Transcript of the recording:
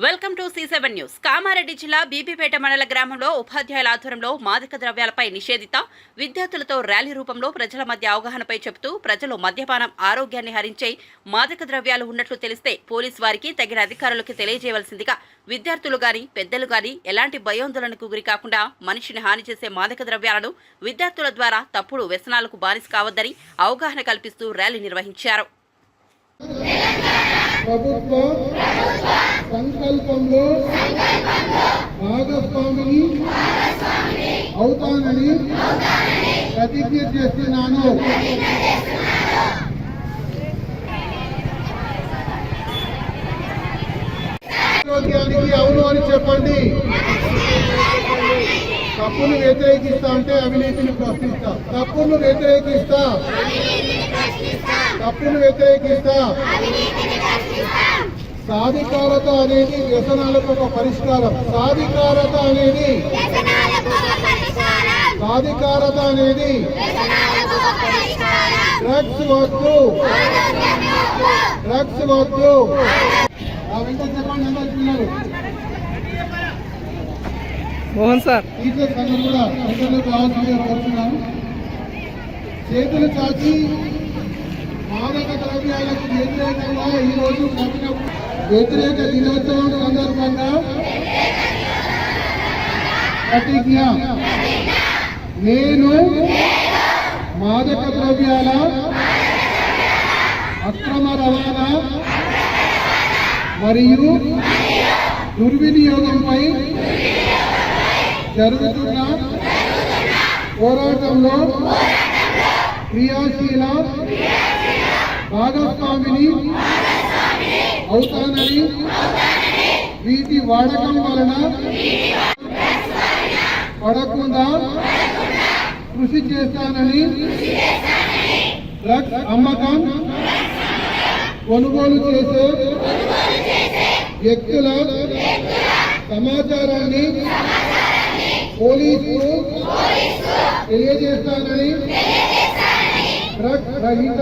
Welcome to C7 news. Kamareddy జిల్లా బీబీపేట మండల గ్రామంలో ఉపాధ్యాయుల ఆధ్వర్యంలో మాదక ద్రవ్యాలపై నిషేధిత విద్యార్థులతో ర్యాలీ రూపంలో ప్రజల మధ్య అవగాహనపై చెబుతూ ప్రజలు మద్యపానం ఆరోగ్యాన్ని హరించే మాదక ద్రవ్యాలు ఉన్నట్లు తెలిస్తే పోలీసు వారికి తగిన అధికారులకు తెలియజేయవలసిందిగా విద్యార్థులు గాని పెద్దలు గాని ఎలాంటి భయాందోళనకు గురి కాకుండా మనిషిని హాని చేసే మాదక ద్రవ్యాలను విద్యార్థుల ద్వారా తప్పుడు వ్యసనాలకు బానిస కావద్దని అవగాహన కల్పిస్తూ ర్యాలీ నిర్వహించారు. ప్రభుత్వ సంకల్పంలో భాగస్వామిని అవుతానని ప్రతిజ్ఞ చేస్తున్నాను. ఆరోగ్యానికి అవును అని చెప్పండి. తప్పును వ్యతిరేకిస్తా అంటే అవినీతిని ప్రశ్నిస్తా. తప్పును వ్యతిరేకిస్తా. సాధికారత అనేది వ్యసనాలకు ఒక పరిష్కారం. సాధికారత అనేది డ్రగ్స్ వద్దు. వెంట చెప్పండి అందరు పిల్లలు. మోహన్ సార్ టీచర్స్ అందరూ కూడా అందరిలోకి రావాల్సిందిగా కోరుతున్నాను. చేతులు చాచి మాదక ద్రవ్యాలకు వ్యతిరేకంగా ఈరోజు వ్యతిరేక దినోత్సవం సందర్భంగా ప్రతిజ్ఞ. నేను మాదక ద్రవ్యాల అక్రమ రవాణా మరియు దుర్వినియోగంపై జరుగుతున్న పోరాటంలో క్రియాశీల భాగస్వామిని అవుతానని, వీటి వాడకం వలన పడకుండా కృషి చేస్తానని, డ్రగ్స్ అమ్మకం కొనుగోలు చేసే వ్యక్తుల సమాచారాన్ని పోలీసుకు తెలియజేస్తానని, డ్రగ్స్ రహిత